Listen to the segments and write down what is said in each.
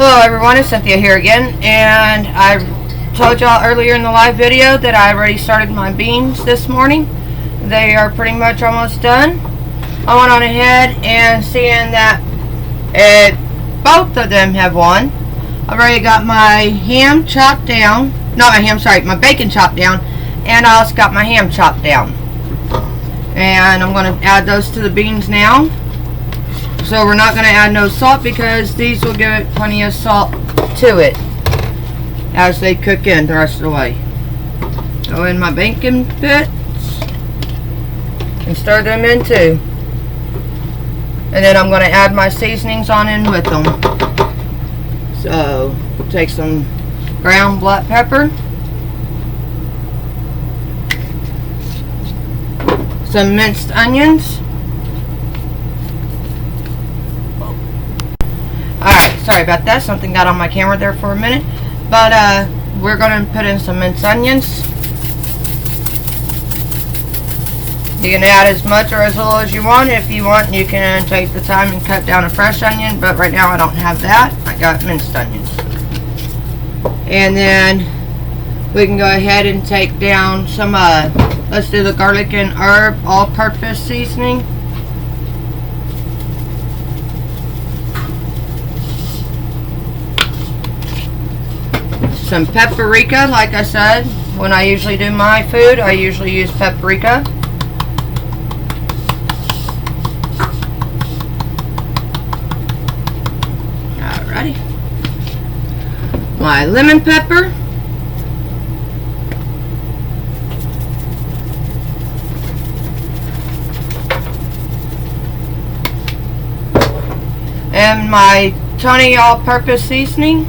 Hello everyone, it's Cynthia here again, and I told y'all earlier in the live video that I already started my beans this morning. They are pretty much almost done. I went on ahead and seeing that both of them have won. I've already got my ham chopped down, my bacon chopped down, and I also got my ham chopped down. And I'm going to add those to the beans now. So we're not going to add no salt because these will give it plenty of salt to it as they cook in the rest of the way. Go in my bacon bits and stir them in too. And then I'm going to add my seasonings on in with them. So take some ground black pepper, some minced onions. Alright, sorry about that. Something got on my camera there for a minute. But we're going to put in some minced onions. You can add as much or as little as you want. If you want, you can take the time and cut down a fresh onion. But right now I don't have that. I got minced onions. And then we can go ahead and take down some, let's do the garlic and herb all-purpose seasoning. Some paprika, like I said, when I usually do my food, I usually use paprika. Alrighty. My lemon pepper. And my Tony all-purpose seasoning.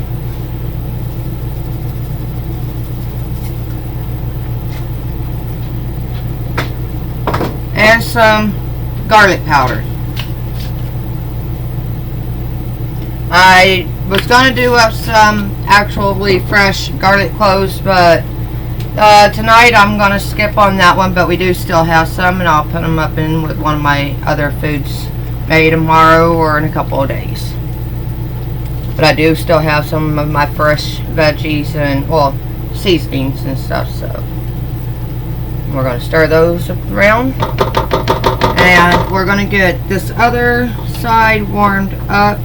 And some garlic powder. I was going to do up some actually fresh garlic cloves, but tonight I'm going to skip on that one, but we do still have some, and I'll put them up in with one of my other foods maybe tomorrow or in a couple of days. But I do still have some of my fresh veggies and, well, seasonings and stuff, so we're going to stir those around, and we're going to get this other side warmed up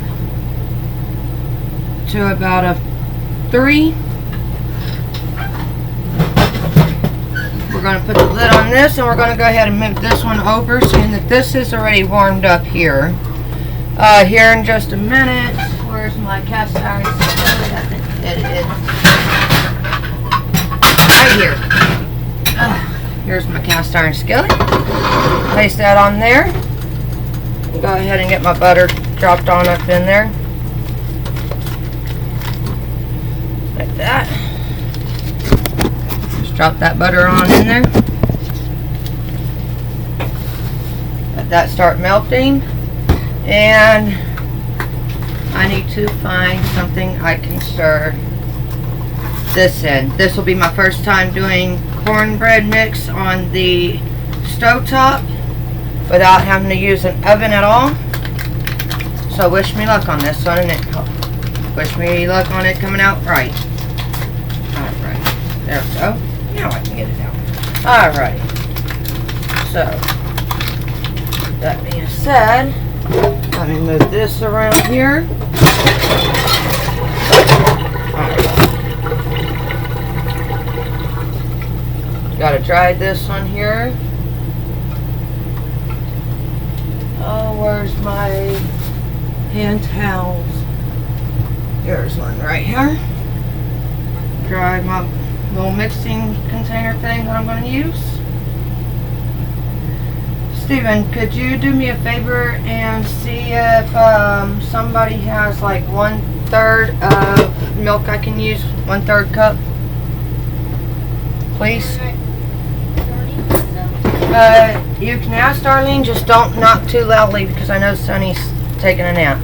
to about a 3. We're going to put the lid on this, and we're going to go ahead and move this one over, seeing that this is already warmed up here. Here in just a minute. Where's my cast iron skillet? I think it is right here. Here's my cast iron skillet. Place that on there. Go ahead and get my butter dropped on up in there. Like that. Just drop that butter on in there. Let that start melting. And I need to find something I can stir this in. This will be my first time doing cornbread mix on the stovetop without having to use an oven at all. So wish me luck on this one, and wish me luck on it coming out right. Alright, there we go. Now I can get it out. Alright, so that being said, let me move this around here. Gotta dry this one here. Oh, where's my hand towels? Here's one right here. Dry my little mixing container thing that I'm going to use. Steven, could you do me a favor and see if somebody has like 1/3 of milk I can use? 1/3 cup? Please? You can ask Darlene, just don't knock too loudly because I know Sonny's taking a nap.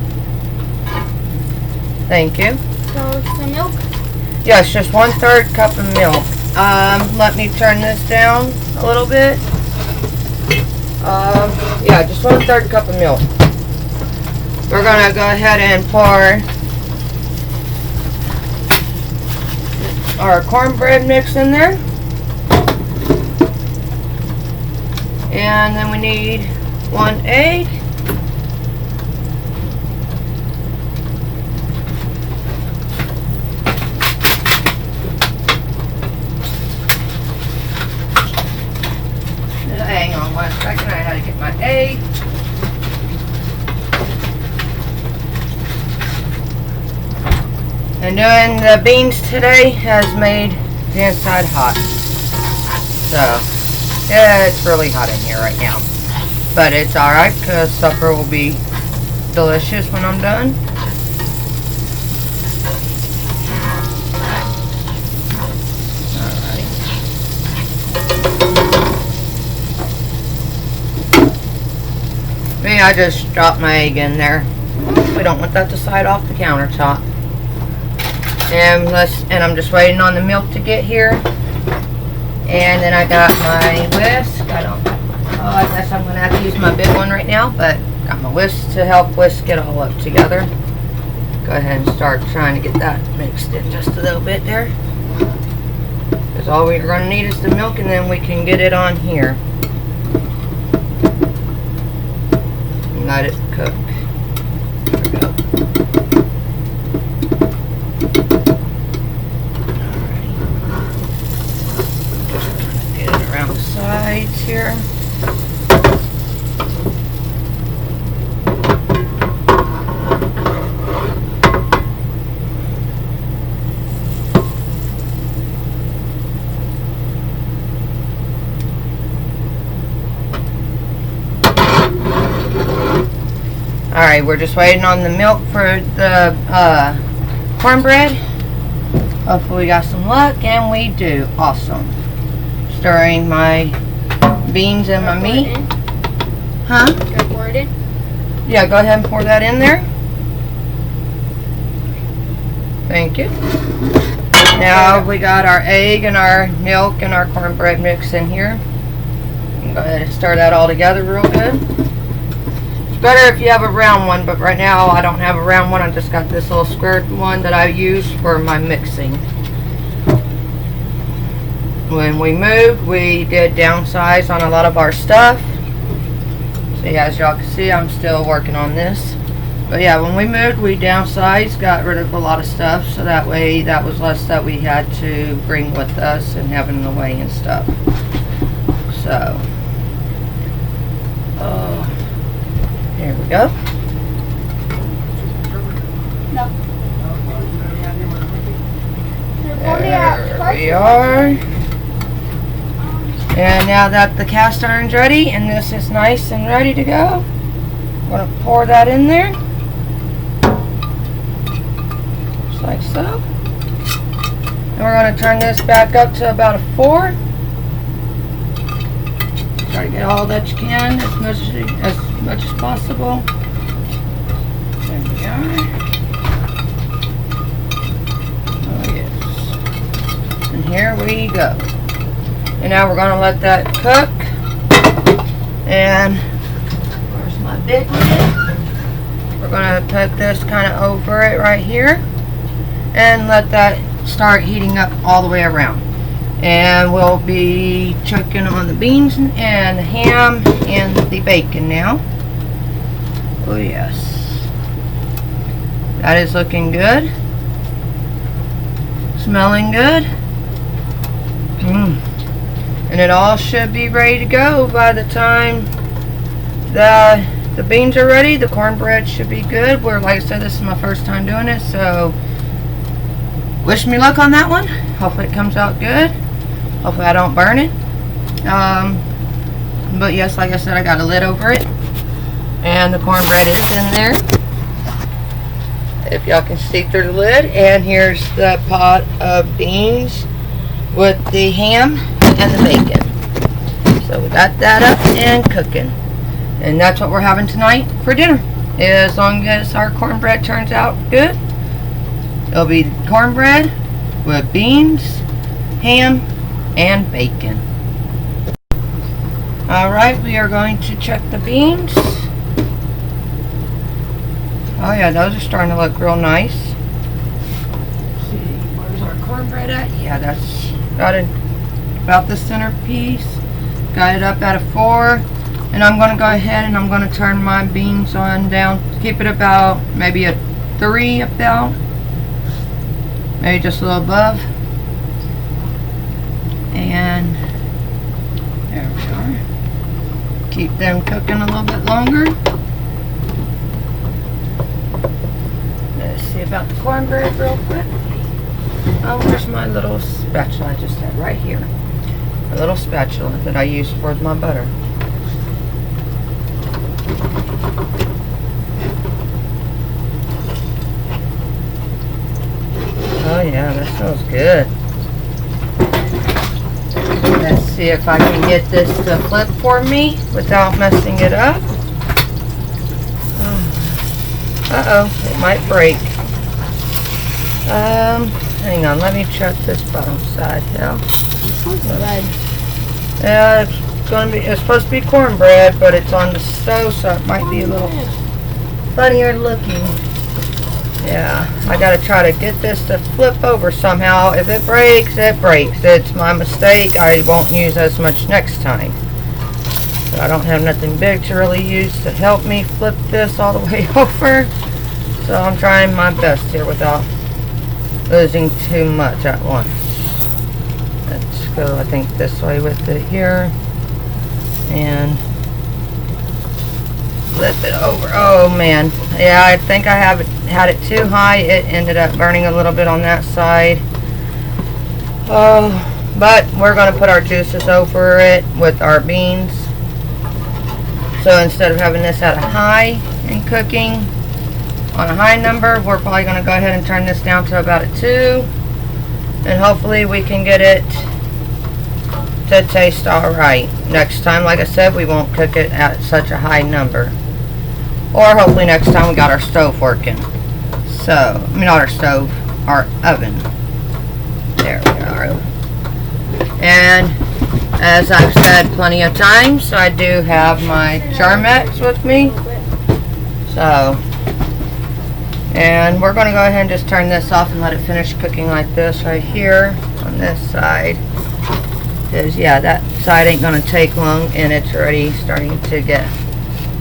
Thank you. So it's the milk? Yes, just 1/3 cup of milk. Let me turn this down a little bit. Yeah, just 1/3 cup of milk. We're gonna go ahead and pour our cornbread mix in there. And then we need 1 egg. Hang on 1 second, I had to get my egg. And doing the beans today has made the inside hot. So, yeah, it's really hot in here right now. But it's alright because supper will be delicious when I'm done. Alright. I just dropped my egg in there. We don't want that to slide off the countertop. And I'm just waiting on the milk to get here. And then I got my whisk. I guess I'm going to have to use my big one right now, but got my whisk to help whisk it all up together. Go ahead and start trying to get that mixed in just a little bit there. Because all we're going to need is the milk, and then we can get it on here. And let it cook. There we go. Around the sides here. Alright, we're just waiting on the milk for the cornbread. Hopefully we got some luck, and we do. Awesome. Stirring my beans and my meat. Huh? Should I pour it in? Yeah, go ahead and pour that in there. Thank you. Now we got our egg and our milk and our cornbread mix in here. Go ahead and stir that all together real good. It's better if you have a round one, but right now I don't have a round one. I just got this little square one that I use for my mixing. When we moved, we did downsize on a lot of our stuff. So yeah, as y'all can see, I'm still working on this. But yeah, when we moved, we downsized, got rid of a lot of stuff, so that way that was less that we had to bring with us and having in the way and stuff. So, here we go. No. There we are. And now that the cast iron's ready and this is nice and ready to go, I'm going to pour that in there. Just like so. And we're going to turn this back up to about a 4. Try to get all that you can as much as possible. There we are. Oh yes. And here we go. And now we're going to let that cook. And where's my big lid? We're going to put this kind of over it right here. And let that start heating up all the way around. And we'll be checking on the beans and the ham and the bacon now. Oh yes. That is looking good. Smelling good. And it all should be ready to go by the time the beans are ready. The cornbread should be good. Like I said, this is my first time doing it, so wish me luck on that one. Hopefully it comes out good. Hopefully I don't burn it. But yes, like I said, I got a lid over it. And the cornbread is in there. If y'all can see through the lid. And here's the pot of beans with the ham and the bacon. So we got that up and cooking. And that's what we're having tonight for dinner. As long as our cornbread turns out good, it'll be cornbread with beans, ham, and bacon. Alright, we are going to check the beans. Oh yeah, those are starting to look real nice. Let's see, where's our cornbread? cornbread at? Yeah, that's got it about the centerpiece. Got it up at a 4. And I'm going to go ahead and I'm going to turn my beans on down. Keep it about maybe a 3 about. Maybe just a little above. And there we are. Keep them cooking a little bit longer. Let's see about the cornbread real quick. Oh, where's my little spatula I just had? Right here. A little spatula that I use for my butter. Oh yeah, that smells good. Let's see if I can get this to flip for me without messing it up. Uh-oh, it might break. Hang on, let me check this bottom side now. Yeah, it's supposed to be cornbread, but it's on the stove, so it might be a little funnier looking. Yeah, I gotta try to get this to flip over somehow. If it breaks, it breaks. It's my mistake. I won't use as much next time. But I don't have nothing big to really use to help me flip this all the way over. So I'm trying my best here without losing too much at once. Let's go, I think, this way with it here. And flip it over. Oh man, yeah, I think I had it too high. It ended up burning a little bit on that side. Oh, but we're going to put our juices over it with our beans. So instead of having this at a high and cooking on a high number, we're probably going to go ahead and turn this down to about a 2. And hopefully we can get it to taste alright. Next time, like I said, we won't cook it at such a high number. Or hopefully next time we got our stove working. So, I mean not our stove, our oven. There we are. And as I've said plenty of times, I do have my Charmex with me. So, and we're going to go ahead and just turn this off and let it finish cooking like this right here on this side. Because yeah, that side ain't going to take long, and it's already starting to get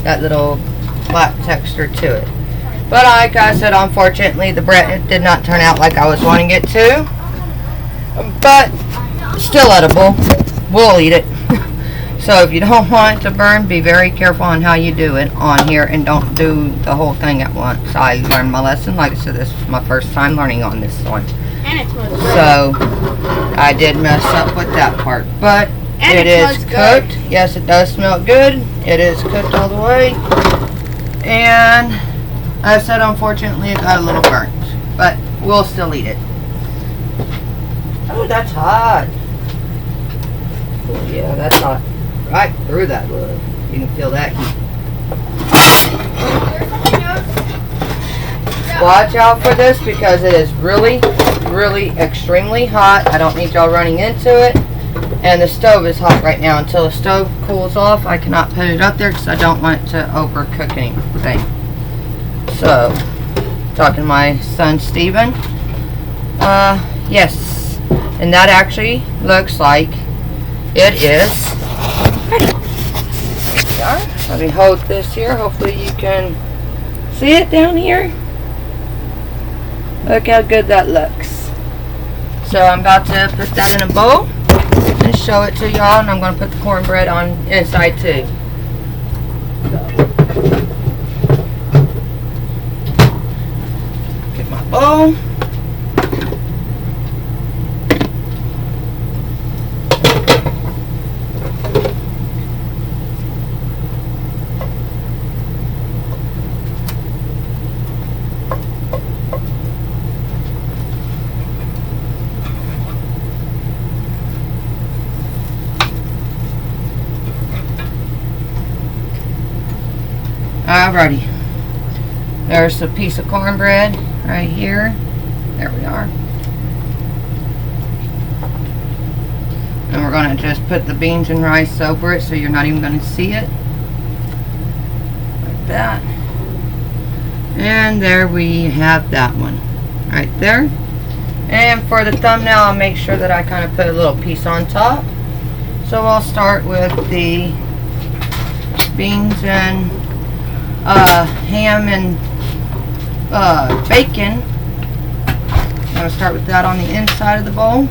that little flat texture to it. But like I said, unfortunately the bread did not turn out like I was wanting it to. But still edible. We'll eat it. So if you don't want it to burn, be very careful on how you do it on here, and don't do the whole thing at once. I learned my lesson. Like I said, this is my first time learning on this one. And it smells good. So I did mess up with that part. But it is cooked. Yes, it does smell good. It is cooked all the way. And I said, unfortunately, it got a little burnt. But we'll still eat it. Oh, that's hot. Oh, yeah, that's hot. Right through that wood. You can feel that heat. Watch out for this because it is really, really extremely hot. I don't need y'all running into it. And the stove is hot right now. Until the stove cools off, I cannot put it up there because I don't want it to overcook anything. So, talking to my son Steven. Yes. And that actually looks like it is. Let me hold this here. Hopefully you can see it down here. Look how good that looks. So I'm about to put that in a bowl and show it to y'all. And I'm going to put the cornbread on inside too. Get my bowl. Alrighty, there's a piece of cornbread right here. There we are. And we're going to just put the beans and rice over it so you're not even going to see it. Like that. And there we have that one right there. And for the thumbnail, I'll make sure that I kind of put a little piece on top. So I'll start with the beans and ham and bacon. I'm going to start with that on the inside of the bowl.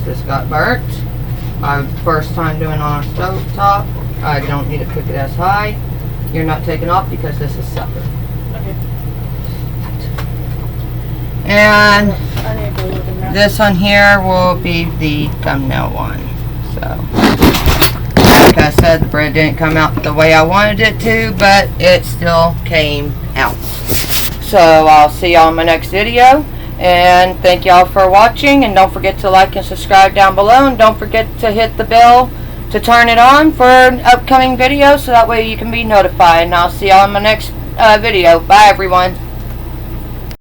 This got burnt. First time doing on a stove top. I don't need to cook it as high. You're not taking off because this is separate. Okay. And this one here will be the thumbnail one. So, like I said, the bread didn't come out the way I wanted it to, but it still came out. So I'll see y'all in my next video. And thank y'all for watching, and don't forget to like and subscribe down below, and don't forget to hit the bell to turn it on for upcoming videos so that way you can be notified. And I'll see y'all in my next video. Bye everyone.